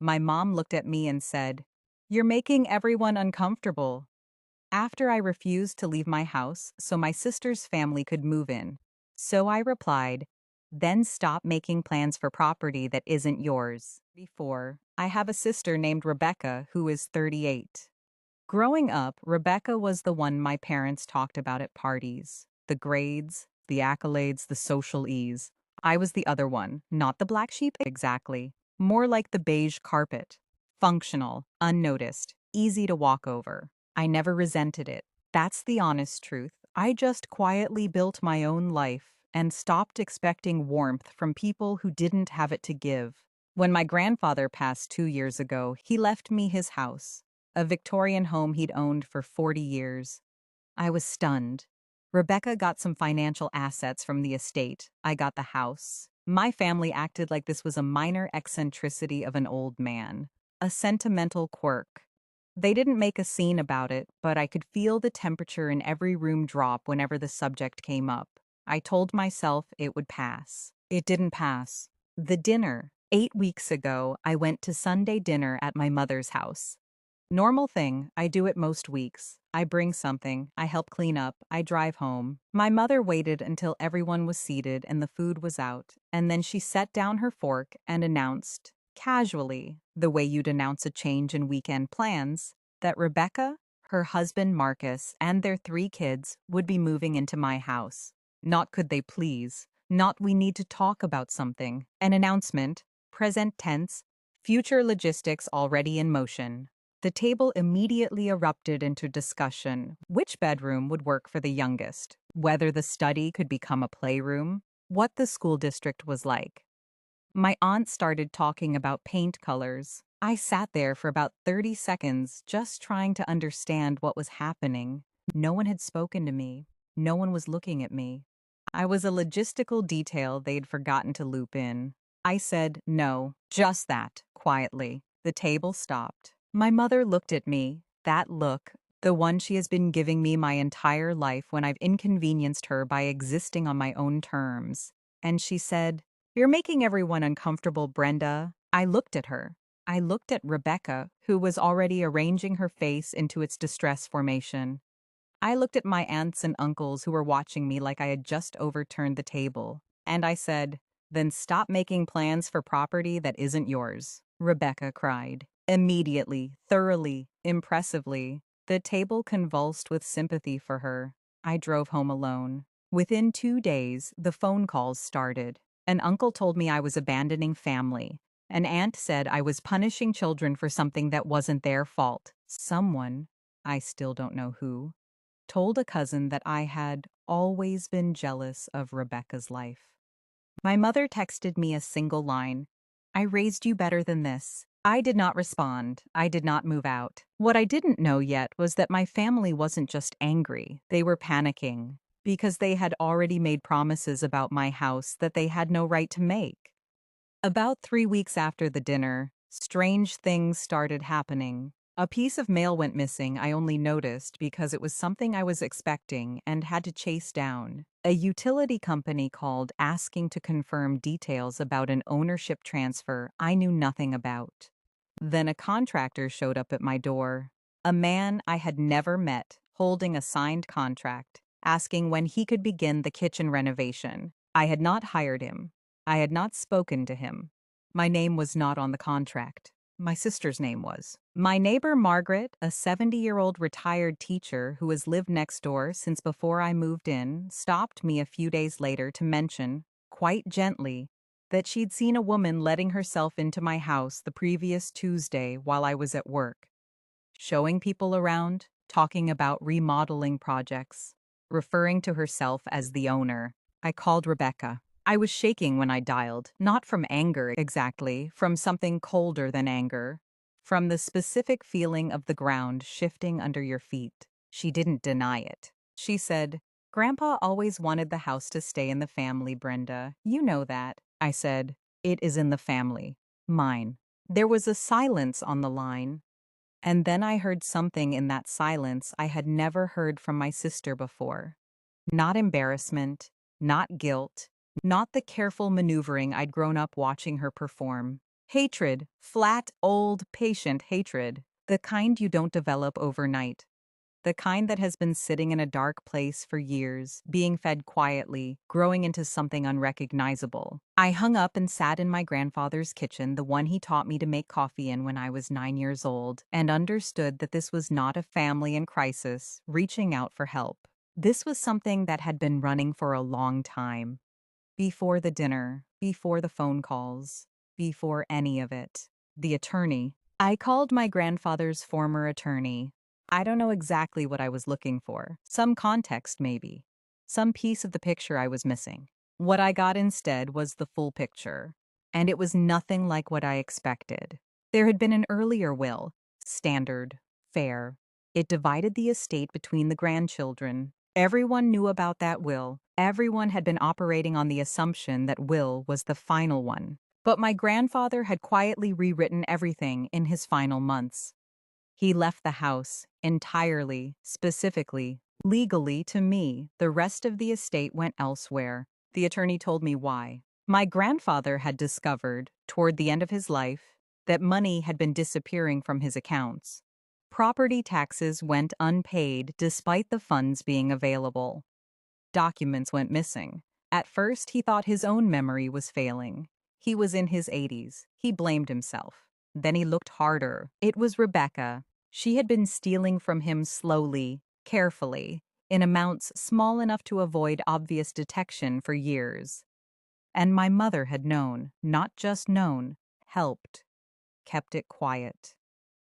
My mom looked at me and said, "You're making everyone uncomfortable." After I refused to leave my house so my sister's family could move in. So I replied, "Then stop making plans for property that isn't yours." Before, I have a sister named Rebecca who is 38. Growing up, Rebecca was the one my parents talked about at parties. The grades, the accolades, the social ease. I was the other one, not the black sheep exactly. More like the beige carpet. Functional, unnoticed, easy to walk over. I never resented it. That's the honest truth. I just quietly built my own life and stopped expecting warmth from people who didn't have it to give. When my grandfather passed 2 years ago, he left me his house, a Victorian home he'd owned for 40 years. I was stunned. Rebecca got some financial assets from the estate. I got the house. My family acted like this was a minor eccentricity of an old man, a sentimental quirk. They didn't make a scene about it, but I could feel the temperature in every room drop whenever the subject came up. I told myself it would pass. It didn't pass. The dinner. 8 weeks ago, I went to Sunday dinner at my mother's house. Normal thing, I do it most weeks. I bring something, I help clean up, I drive home. My mother waited until everyone was seated and the food was out, and then she set down her fork and announced, casually, the way you'd announce a change in weekend plans, that Rebecca, her husband Marcus, and their 3 kids would be moving into my house. Not could they please, not we need to talk about something. An announcement, present tense, future logistics already in motion. The table immediately erupted into discussion. Which bedroom would work for the youngest? Whether the study could become a playroom? What the school district was like? My aunt started talking about paint colors. I sat there for about 30 seconds just trying to understand what was happening. No one had spoken to me. No one was looking at me. I was a logistical detail they'd forgotten to loop in. I said, "No, just that," quietly. The table stopped. My mother looked at me, that look, the one she has been giving me my entire life when I've inconvenienced her by existing on my own terms. And she said, "You're making everyone uncomfortable, Brenda." I looked at her. I looked at Rebecca, who was already arranging her face into its distress formation. I looked at my aunts and uncles who were watching me like I had just overturned the table. And I said, "Then stop making plans for property that isn't yours." Rebecca cried. Immediately, thoroughly, impressively. The table convulsed with sympathy for her. I drove home alone. Within 2 days, the phone calls started. An uncle told me I was abandoning family. An aunt said I was punishing children for something that wasn't their fault. Someone, I still don't know who, told a cousin that I had always been jealous of Rebecca's life. My mother texted me a single line, "I raised you better than this." I did not respond. I did not move out. What I didn't know yet was that my family wasn't just angry. They were panicking because they had already made promises about my house that they had no right to make. About 3 weeks after the dinner, strange things started happening. A piece of mail went missing I only noticed because it was something I was expecting and had to chase down. A utility company called asking to confirm details about an ownership transfer I knew nothing about. Then a contractor showed up at my door. A man I had never met, holding a signed contract, asking when he could begin the kitchen renovation. I had not hired him. I had not spoken to him. My name was not on the contract. My sister's name was. My neighbor Margaret, a 70-year-old retired teacher who has lived next door since before I moved in, stopped me a few days later to mention, quite gently, that she'd seen a woman letting herself into my house the previous Tuesday while I was at work, showing people around, talking about remodeling projects, referring to herself as the owner. I called Rebecca. I was shaking when I dialed, not from anger exactly, from something colder than anger, from the specific feeling of the ground shifting under your feet. She didn't deny it. She said, "Grandpa always wanted the house to stay in the family, Brenda. You know that." I said, "It is in the family. Mine." There was a silence on the line, and then I heard something in that silence I had never heard from my sister before. Not embarrassment, not guilt, not the careful maneuvering I'd grown up watching her perform. Hatred, flat, old, patient hatred. The kind you don't develop overnight. The kind that has been sitting in a dark place for years, being fed quietly, growing into something unrecognizable. I hung up and sat in my grandfather's kitchen, the one he taught me to make coffee in when I was 9 years old, and understood that this was not a family in crisis reaching out for help. This was something that had been running for a long time. Before the dinner, before the phone calls, before any of it. The attorney. I called my grandfather's former attorney. I don't know exactly what I was looking for. Some context, maybe. Some piece of the picture I was missing. What I got instead was the full picture. And it was nothing like what I expected. There had been an earlier will. Standard. Fair. It divided the estate between the grandchildren. Everyone knew about that will. Everyone had been operating on the assumption that will was the final one. But my grandfather had quietly rewritten everything in his final months. He left the house entirely, specifically, legally to me. The rest of the estate went elsewhere. The attorney told me why. My grandfather had discovered, toward the end of his life, that money had been disappearing from his accounts. Property taxes went unpaid despite the funds being available. Documents went missing. At first, he thought his own memory was failing. He was in his 80s. He blamed himself. Then he looked harder. It was Rebecca. She had been stealing from him slowly, carefully, in amounts small enough to avoid obvious detection for years. And my mother had known, not just known, helped, kept it quiet,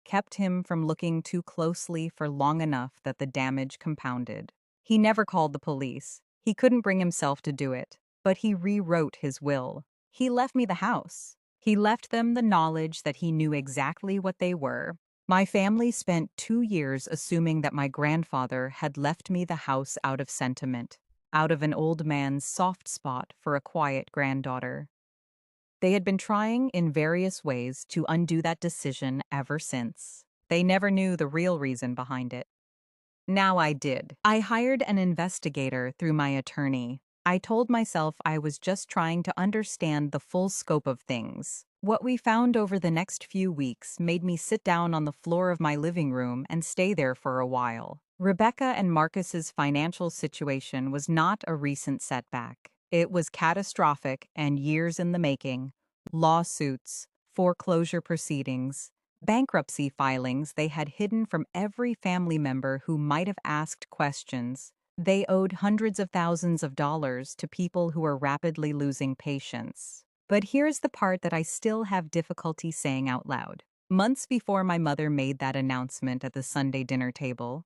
kept him from looking too closely for long enough that the damage compounded. He never called the police. He couldn't bring himself to do it, but he rewrote his will. He left me the house. He left them the knowledge that he knew exactly what they were. My family spent 2 years assuming that my grandfather had left me the house out of sentiment, out of an old man's soft spot for a quiet granddaughter. They had been trying in various ways to undo that decision ever since. They never knew the real reason behind it. Now I did. I hired an investigator through my attorney. I told myself I was just trying to understand the full scope of things. What we found over the next few weeks made me sit down on the floor of my living room and stay there for a while. Rebecca and Marcus's financial situation was not a recent setback. It was catastrophic and years in the making. Lawsuits, foreclosure proceedings, bankruptcy filings they had hidden from every family member who might have asked questions. They owed hundreds of thousands of dollars to people who were rapidly losing patience. But here's the part that I still have difficulty saying out loud. Months before my mother made that announcement at the Sunday dinner table,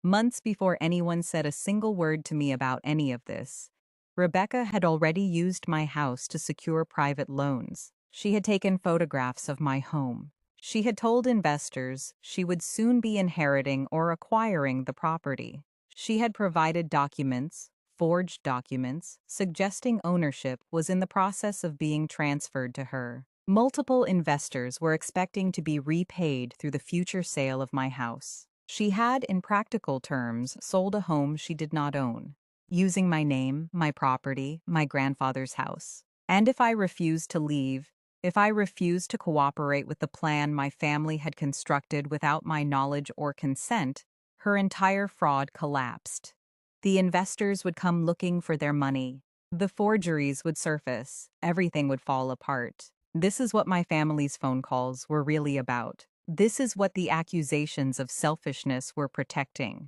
months before anyone said a single word to me about any of this, Rebecca had already used my house to secure private loans. She had taken photographs of my home. She had told investors she would soon be inheriting or acquiring the property. She had provided documents, forged documents, suggesting ownership was in the process of being transferred to her. Multiple investors were expecting to be repaid through the future sale of my house. She had, in practical terms, sold a home she did not own, using my name, my property, my grandfather's house. And if I refused to leave, if I refused to cooperate with the plan my family had constructed without my knowledge or consent, her entire fraud collapsed. The investors would come looking for their money. The forgeries would surface. Everything would fall apart. This is what my family's phone calls were really about. This is what the accusations of selfishness were protecting.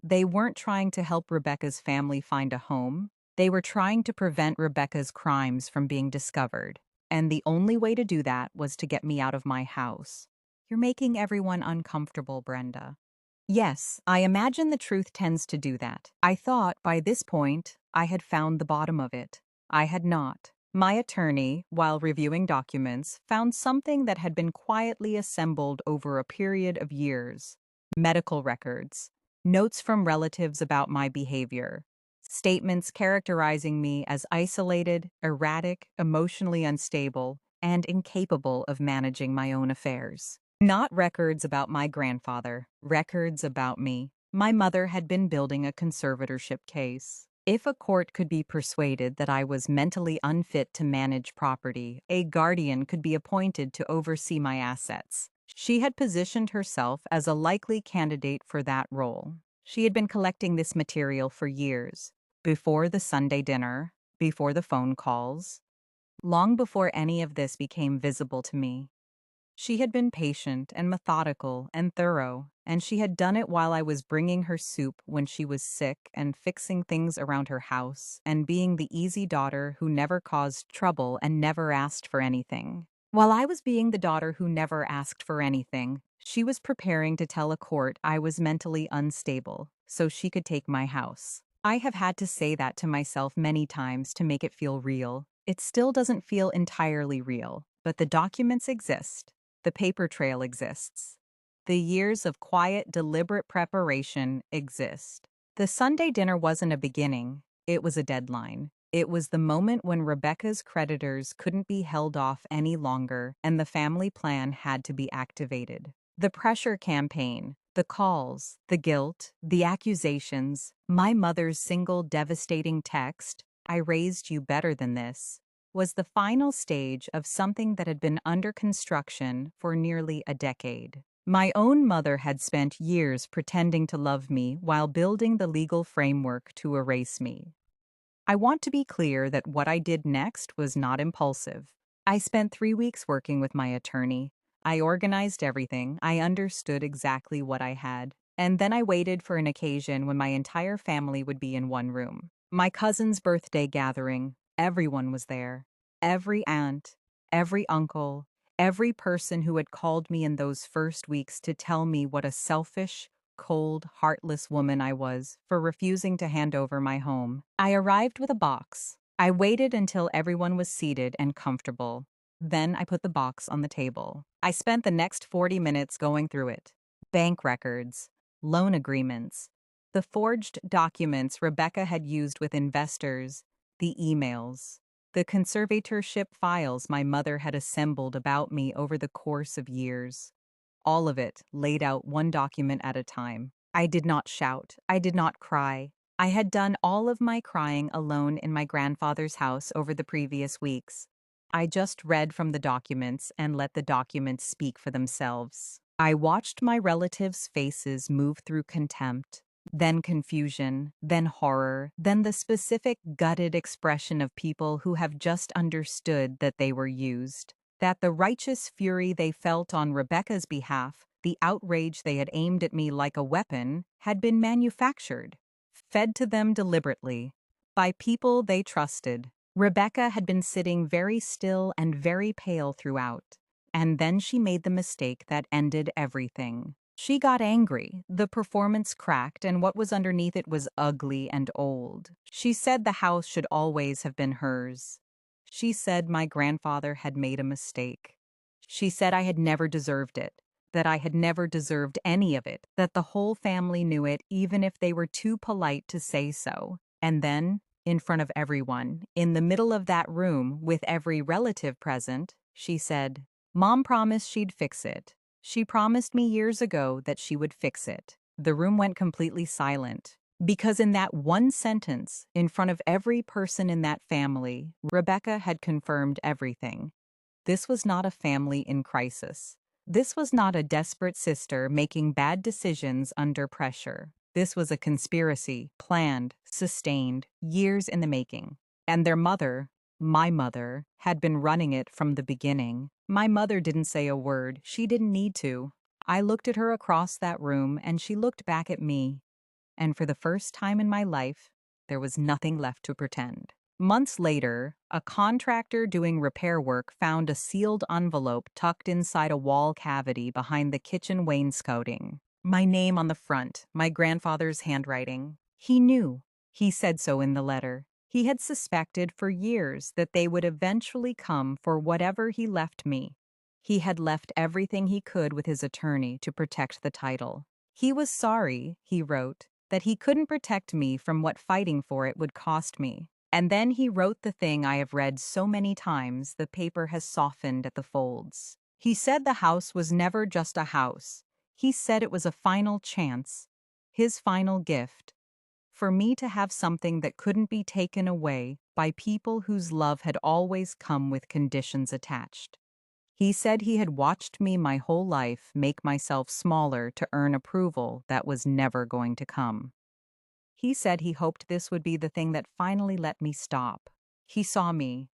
They weren't trying to help Rebecca's family find a home. They were trying to prevent Rebecca's crimes from being discovered. And the only way to do that was to get me out of my house. You're making everyone uncomfortable, Brenda. Yes, I imagine the truth tends to do that. I thought by this point I had found the bottom of it. I had not. My attorney, while reviewing documents, found something that had been quietly assembled over a period of years. Medical records, notes from relatives about my behavior, statements characterizing me as isolated, erratic, emotionally unstable, and incapable of managing my own affairs. Not records about my grandfather, records about me. My mother had been building a conservatorship case. If a court could be persuaded that I was mentally unfit to manage property, a guardian could be appointed to oversee my assets. She had positioned herself as a likely candidate for that role. She had been collecting this material for years, before the Sunday dinner, before the phone calls, long before any of this became visible to me. She had been patient and methodical and thorough, and she had done it while I was bringing her soup when she was sick and fixing things around her house and being the easy daughter who never caused trouble and never asked for anything. While I was being the daughter who never asked for anything, she was preparing to tell a court I was mentally unstable so she could take my house. I have had to say that to myself many times to make it feel real. It still doesn't feel entirely real, but the documents exist. The paper trail exists. The years of quiet, deliberate preparation exist. The Sunday dinner wasn't a beginning, it was a deadline. It was the moment when Rebecca's creditors couldn't be held off any longer and the family plan had to be activated. The pressure campaign, the calls, the guilt, the accusations, my mother's single devastating text, "I raised you better than this," was the final stage of something that had been under construction for nearly a decade. My own mother had spent years pretending to love me while building the legal framework to erase me. I want to be clear that what I did next was not impulsive. I spent 3 weeks working with my attorney. I organized everything, I understood exactly what I had, and then I waited for an occasion when my entire family would be in one room. My cousin's birthday gathering, everyone was there. Every aunt, every uncle, every person who had called me in those first weeks to tell me what a selfish, cold, heartless woman I was for refusing to hand over my home. I arrived with a box. I waited until everyone was seated and comfortable. Then I put the box on the table. I spent the next 40 minutes going through it. Bank records, loan agreements, the forged documents Rebecca had used with investors, the emails, the conservatorship files my mother had assembled about me over the course of years. All of it laid out one document at a time. I did not shout. I did not cry. I had done all of my crying alone in my grandfather's house over the previous weeks. I just read from the documents and let the documents speak for themselves. I watched my relatives' faces move through contempt, then confusion, then horror, then the specific gutted expression of people who have just understood that they were used. That the righteous fury they felt on Rebecca's behalf, the outrage they had aimed at me like a weapon, had been manufactured, fed to them deliberately, by people they trusted. Rebecca had been sitting very still and very pale throughout, and then she made the mistake that ended everything. She got angry, the performance cracked, and what was underneath it was ugly and old. She said the house should always have been hers. She said my grandfather had made a mistake. She said I had never deserved it, that I had never deserved any of it, that the whole family knew it even if they were too polite to say so. And then, in front of everyone, in the middle of that room with every relative present, she said, "Mom promised she'd fix it. She promised me years ago that she would fix it." The room went completely silent. Because in that one sentence, in front of every person in that family, Rebecca had confirmed everything. This was not a family in crisis. This was not a desperate sister making bad decisions under pressure. This was a conspiracy, planned, sustained, years in the making. And their mother, my mother, had been running it from the beginning. My mother didn't say a word. She didn't need to. I looked at her across that room, and she looked back at me. And for the first time in my life, there was nothing left to pretend. Months later, a contractor doing repair work found a sealed envelope tucked inside a wall cavity behind the kitchen wainscoting. My name on the front, my grandfather's handwriting. He knew. He said so in the letter. He had suspected for years that they would eventually come for whatever he left me. He had left everything he could with his attorney to protect the title. He was sorry, he wrote, that he couldn't protect me from what fighting for it would cost me. And then he wrote the thing I have read so many times the paper has softened at the folds. He said the house was never just a house. He said it was a final chance, his final gift, for me to have something that couldn't be taken away by people whose love had always come with conditions attached. He said he had watched me my whole life make myself smaller to earn approval that was never going to come. He said he hoped this would be the thing that finally let me stop. He saw me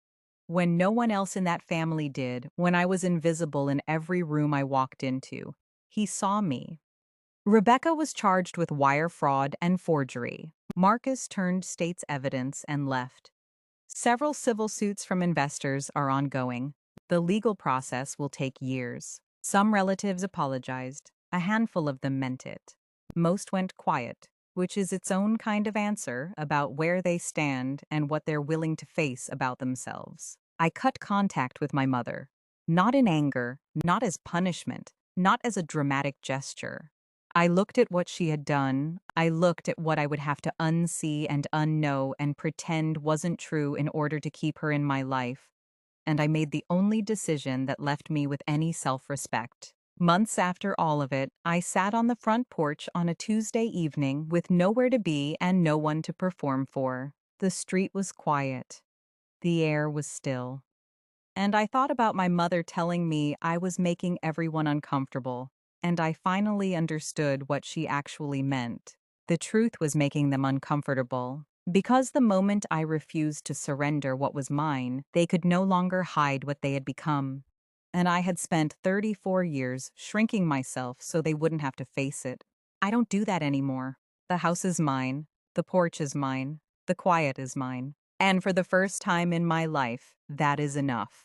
when no one else in that family did, when I was invisible in every room I walked into. He saw me. Rebecca was charged with wire fraud and forgery. Marcus turned state's evidence and left. Several civil suits from investors are ongoing. The legal process will take years. Some relatives apologized. A handful of them meant it. Most went quiet, which is its own kind of answer about where they stand and what they're willing to face about themselves. I cut contact with my mother. Not in anger, not as punishment, not as a dramatic gesture. I looked at what she had done. I looked at what I would have to unsee and unknow and pretend wasn't true in order to keep her in my life. And I made the only decision that left me with any self-respect. Months after all of it, I sat on the front porch on a Tuesday evening with nowhere to be and no one to perform for. The street was quiet. The air was still. And I thought about my mother telling me I was making everyone uncomfortable, and I finally understood what she actually meant. The truth was making them uncomfortable. Because the moment I refused to surrender what was mine, they could no longer hide what they had become. And I had spent 34 years shrinking myself so they wouldn't have to face it. I don't do that anymore. The house is mine. The porch is mine. The quiet is mine. And for the first time in my life, that is enough.